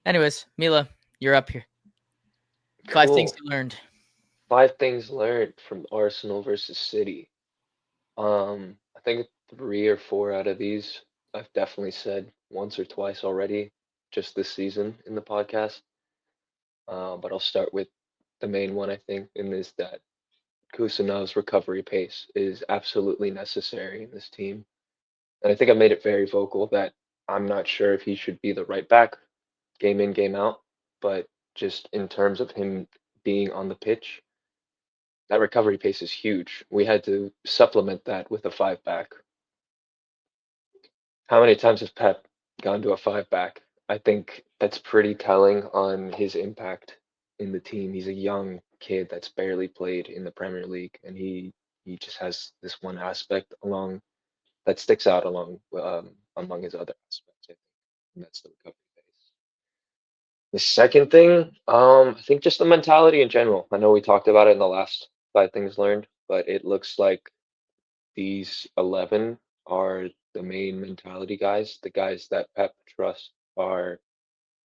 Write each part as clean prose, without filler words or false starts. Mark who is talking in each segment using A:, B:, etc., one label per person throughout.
A: Anyways, Mila, you're up here. 5 things
B: Cool.
A: you learned.
B: 5 things learned from Arsenal versus City. I think 3 or 4 out of these I've definitely said once or twice already, just this season in the podcast. But I'll start with the main one I think, and is that Kusanov's recovery pace is absolutely necessary in this team. And I think I made it very vocal that I'm not sure if he should be the right back, game in, game out, but just in terms of him being on the pitch, that recovery pace is huge. We had to supplement that with a five back. How many times has Pep gone to a five back? I think that's pretty telling on his impact in the team. He's a young kid that's barely played in the Premier League, and he just has this one aspect along that sticks out along among his other aspects, I think, and that's the recovery pace. The second thing, I think just the mentality in general. I know we talked about it in the last 5 things learned, but it looks like these 11 are the main mentality guys. The guys that Pep trusts are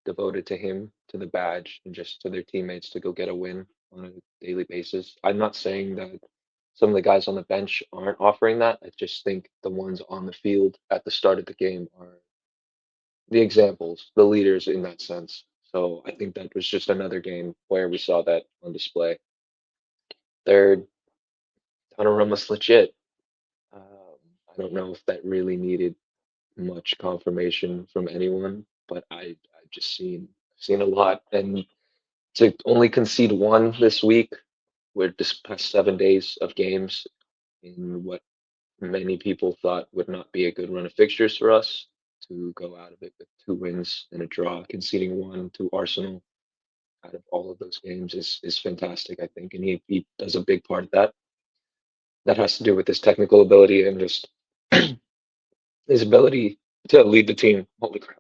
B: devoted to him, to the badge, and just to their teammates to go get a win on a daily basis. I'm not saying that some of the guys on the bench aren't offering that. I just think the ones on the field at the start of the game are the examples, the leaders in that sense. So I think that was just another game where we saw that on display. Third, Donnarumma's legit. I don't know if that really needed much confirmation from anyone, but I've just seen a lot, and to only concede one this week, with this past 7 days of games in what many people thought would not be a good run of fixtures for us, to go out of it with 2 wins and a draw, conceding one to Arsenal out of all of those games is fantastic, I think, and he does a big part of that. That has to do with his technical ability and just his ability to lead the team. Holy crap!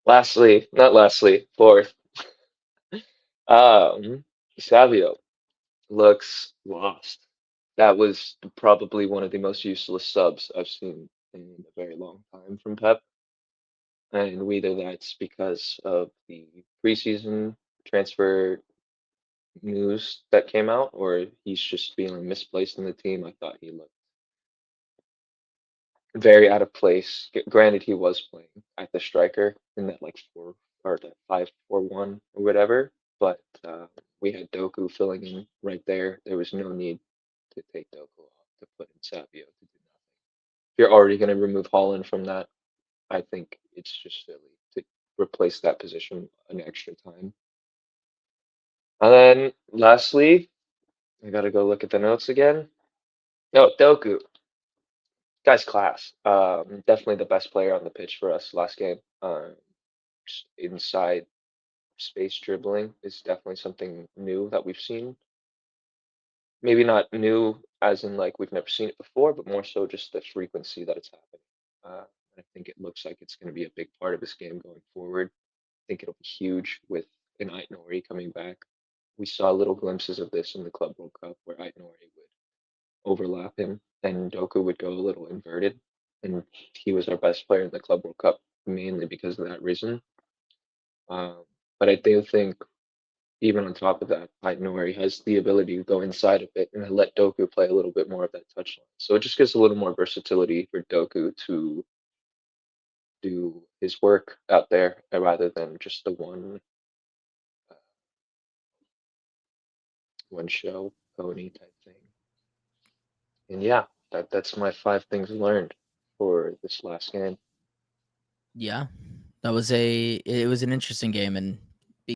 B: Lastly, not lastly, fourth, um, Savio looks lost. That was probably one of the most useless subs I've seen in a very long time from Pep, and whether that's because of the preseason transfer news that came out, or he's just feeling misplaced in the team. I thought he looked very out of place. Granted, he was playing at the striker in that like four or that 5-4-1 or whatever, but we had Doku filling in right there. There was no need to take Doku off to put in Savio to do nothing. If you're already going to remove Holland from that, I think it's just silly to replace that position an extra time. And then lastly, I got to go look at the notes again. No, Doku. Guy's class. Definitely the best player on the pitch for us last game. Just inside space dribbling is definitely something new that we've seen. Maybe not new as in like we've never seen it before, but more so just the frequency that it's happening. I think it looks like it's going to be a big part of this game going forward. I think it'll be huge with an Ait Nori coming back. We saw little glimpses of this in the Club World Cup where Ait Nori would overlap him and Doku would go a little inverted. And he was our best player in the Club World Cup mainly because of that reason. Um, but I do think even on top of that, Ait Nori has the ability to go inside a bit and let Doku play a little bit more of that touchline. So it just gives a little more versatility for Doku to do his work out there rather than just the uh, one show pony type thing. And yeah, that's my 5 things learned for this last game.
A: Yeah, it was an interesting game, and